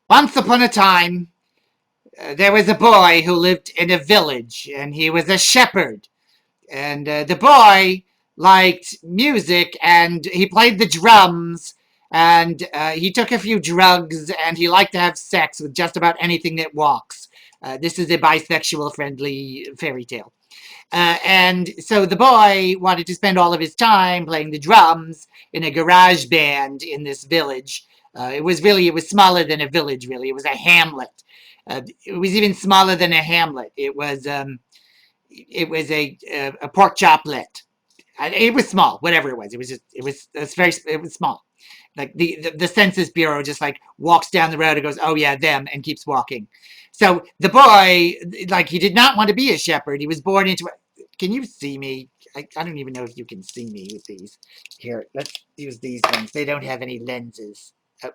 Once upon a time, there was a boy who lived in a village, and he was a shepherd. And the boy liked music, and he played the drums, and he took a few drugs, and he liked to have sex with just about anything that walks. This is a bisexual friendly fairy tale. And so the boy wanted to spend all of his time playing the drums in a garage band in this village. It was smaller than a village, really. It was a hamlet. It was even smaller than a hamlet. It was a pork choplet. It was small, whatever it was. It was small. Like the Census Bureau just like walks down the road and goes, oh yeah, them, and keeps walking. So the boy, like, he did not want to be a shepherd. He was born into it. Can you see me? I don't even know if you can see me with these. Here, let's use these ones. They don't have any lenses. Oh,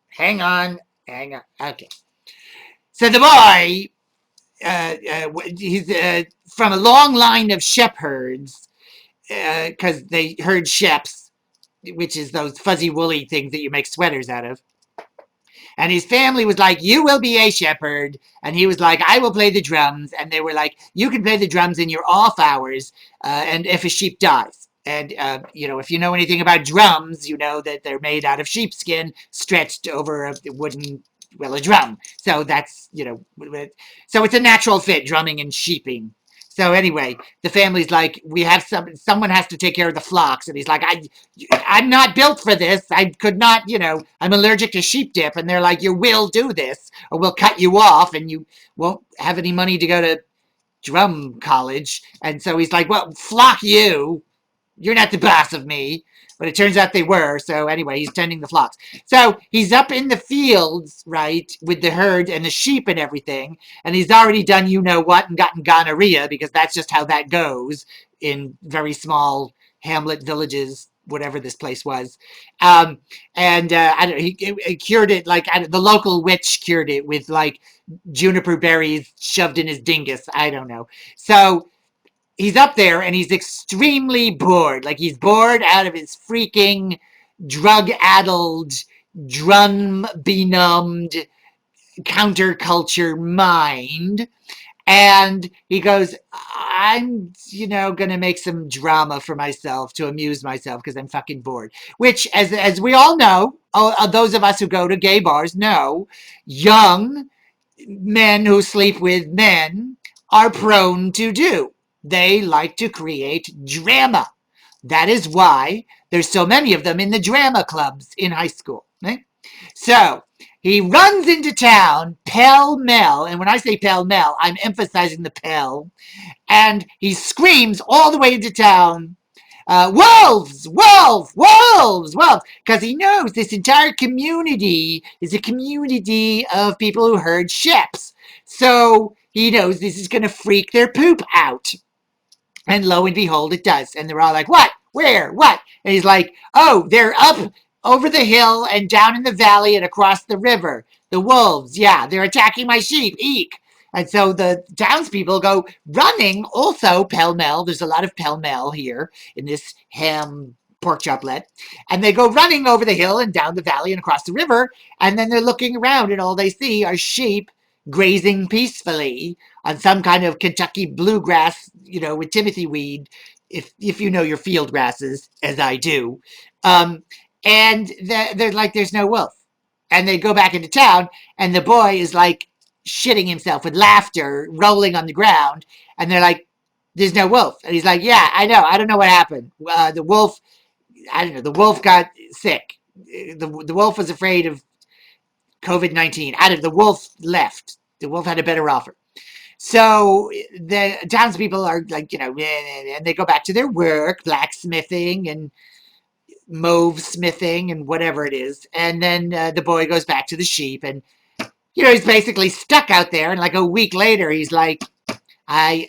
hang on. Hang on. Okay. So the boy, he's from a long line of shepherds, because they herd sheps, which is those fuzzy woolly things that you make sweaters out of. And his family was like, you will be a shepherd. And he was like, I will play the drums. And they were like, you can play the drums in your off hours, and if a sheep dies. And, if you know anything about drums, you know that they're made out of sheepskin stretched over a wooden, well, a drum. So so it's a natural fit, drumming and sheeping. So anyway, the family's like, we have someone has to take care of the flocks. And he's like, I'm not built for this. I could not, I'm allergic to sheep dip. And they're like, you will do this or we'll cut you off and you won't have any money to go to drum college. And so he's like, well, flock you. You're not the boss of me. But it turns out they were. So anyway, he's tending the flocks. So he's up in the fields, right, with the herd and the sheep and everything. And he's already done you know what and gotten gonorrhea, because that's just how that goes in very small hamlet villages, whatever this place was. And I don't know, he cured it like the local witch cured it with like juniper berries shoved in his dingus. I don't know. So he's up there and he's extremely bored. Like, he's bored out of his freaking drug-addled, drum-benumbed counterculture mind. And he goes, I'm, going to make some drama for myself to amuse myself because I'm fucking bored. Which, as we all know, those of us who go to gay bars know, young men who sleep with men are prone to do. They like to create drama. That is why there's so many of them in the drama clubs in high school. Right? So he runs into town pell-mell, and when I say pell-mell, I'm emphasizing the pell, and he screams all the way into town, wolves, wolves, wolves, wolves, because he knows this entire community is a community of people who herd ships. So he knows this is going to freak their poop out. And lo and behold, it does. And they're all like, what? Where? What? And he's like, oh, they're up over the hill and down in the valley and across the river. The wolves, yeah, they're attacking my sheep. Eek. And so the townspeople go running also pell-mell. There's a lot of pell-mell here in this ham pork choplet. And they go running over the hill and down the valley and across the river. And then they're looking around and all they see are sheep grazing peacefully on some kind of Kentucky bluegrass, with Timothy weed, if you know your field grasses, as I do. Um, and they're like, there's no wolf. And they go back into town, and the boy is like shitting himself with laughter, rolling on the ground. And they're like, there's no wolf. And he's like, yeah, I know. I don't know what happened. The wolf, I don't know. The wolf got sick. The wolf was afraid of COVID-19. I don't know. The wolf left. The wolf had a better offer. So the townspeople are like, and they go back to their work, blacksmithing and mauve smithing and whatever it is. And then the boy goes back to the sheep, and, he's basically stuck out there. And like a week later, he's like, I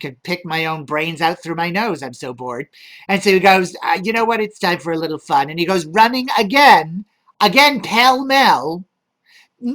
could pick my own brains out through my nose. I'm so bored. And so he goes, you know what? It's time for a little fun. And he goes running again pell-mell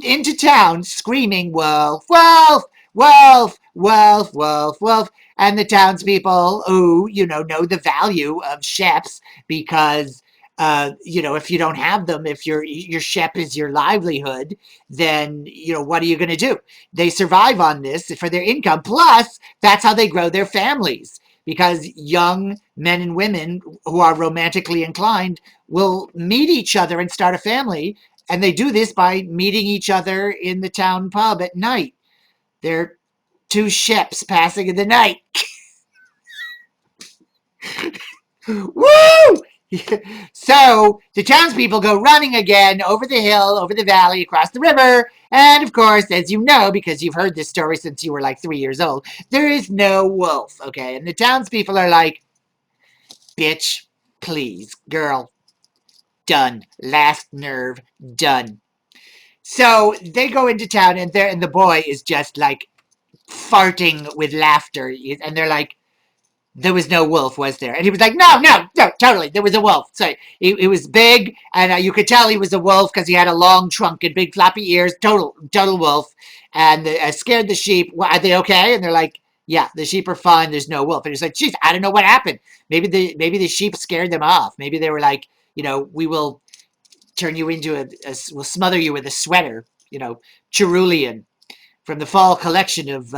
into town screaming, wolf, wolf, wolf, wolf, wolf, wolf. And the townspeople who, know the value of sheps because If you don't have them, if your shep is your livelihood, then what are you going to do? They survive on this for their income. Plus, that's how they grow their families, because young men and women who are romantically inclined will meet each other and start a family, and they do this by meeting each other in the town pub at night. They're two ships passing in the night. Woo! So the townspeople go running again over the hill, over the valley, across the river. And of course, as you know, because you've heard this story since you were like 3 years old, there is no wolf. Okay. And the townspeople are like, bitch, please, girl, done. Last nerve, done. So they go into town, and the boy is just like farting with laughter. And they're like, there was no wolf, was there? And he was like, no, no, no, totally. There was a wolf. So he was big, and you could tell he was a wolf because he had a long trunk and big floppy ears. Total wolf. And scared the sheep. Well, are they okay? And they're like, yeah, the sheep are fine. There's no wolf. And he's like, geez, I don't know what happened. Maybe the sheep scared them off. Maybe they were like, we will turn you into we'll smother you with a sweater, cerulean from the fall collection of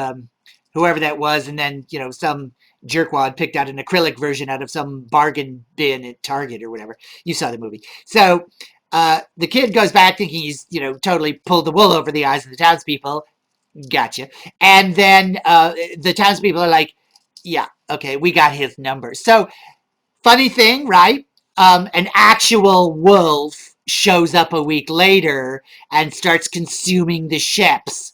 whoever that was, and then some jerkwad picked out an acrylic version out of some bargain bin at Target or whatever. You saw the movie. So the kid goes back thinking he's totally pulled the wool over the eyes of the townspeople. Gotcha. And then the townspeople are like, yeah, okay, we got his number. So funny thing, right? An actual wolf shows up a week later and starts consuming the sheps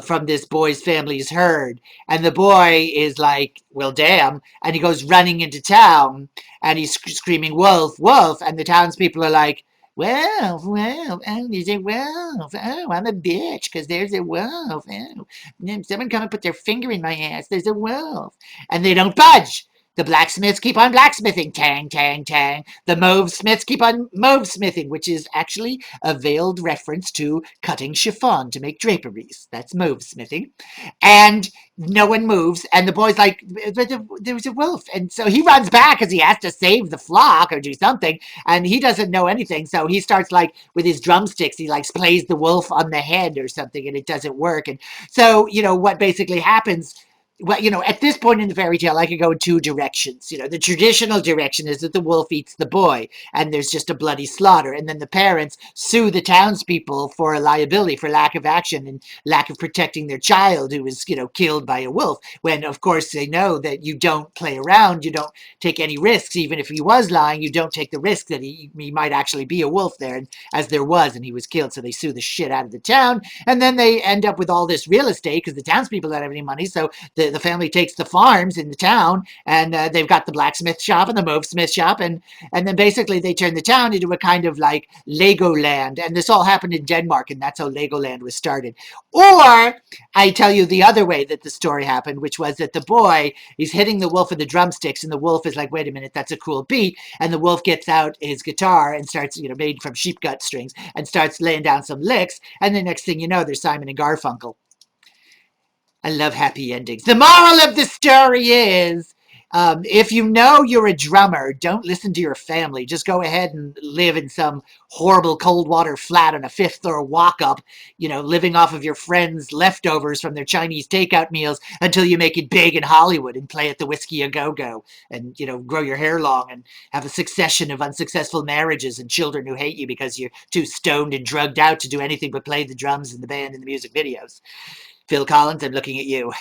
from this boy's family's herd. And the boy is like, well, damn. And he goes running into town and he's screaming, wolf, wolf. And the townspeople are like, wolf, wolf, oh, there's a wolf. Oh, I'm a bitch because there's a wolf. Oh, someone come and put their finger in my ass. There's a wolf. And they don't budge. The blacksmiths keep on blacksmithing, tang, tang, tang. The mauve smiths keep on mauve smithing, which is actually a veiled reference to cutting chiffon to make draperies. That's mauve smithing. And no one moves. And the boy's like, there was a wolf. And so he runs back because he has to save the flock or do something. And he doesn't know anything. So he starts like with his drumsticks, he like plays the wolf on the head or something, and it doesn't work. And so, what basically happens, well, at this point in the fairy tale, I could go in two directions. The traditional direction is that the wolf eats the boy, and there's just a bloody slaughter. And then the parents sue the townspeople for a liability for lack of action and lack of protecting their child who was, killed by a wolf. When, of course, they know that you don't play around, you don't take any risks. Even if he was lying, you don't take the risk that he might actually be a wolf there, and as there was, and he was killed. So they sue the shit out of the town, and then they end up with all this real estate because the townspeople don't have any money. So the family takes the farms in the town, and they've got the blacksmith shop and the mauve smith shop, and then basically they turn the town into a kind of like Legoland. And this all happened in Denmark, and that's how Legoland was started. Or I tell you the other way that the story happened, which was that the boy, he's hitting the wolf with the drumsticks, and the wolf is like, wait a minute, that's a cool beat. And the wolf gets out his guitar and starts, made from sheep gut strings, and starts laying down some licks. And the next thing you know, there's Simon and Garfunkel. I love happy endings. The moral of the story is, if you know you're a drummer, don't listen to your family. Just go ahead and live in some horrible cold water flat on a fifth floor walk up, living off of your friends' leftovers from their Chinese takeout meals until you make it big in Hollywood and play at the Whiskey A Go Go and, grow your hair long and have a succession of unsuccessful marriages and children who hate you because you're too stoned and drugged out to do anything but play the drums in the band and the music videos. Phil Collins, I'm looking at you.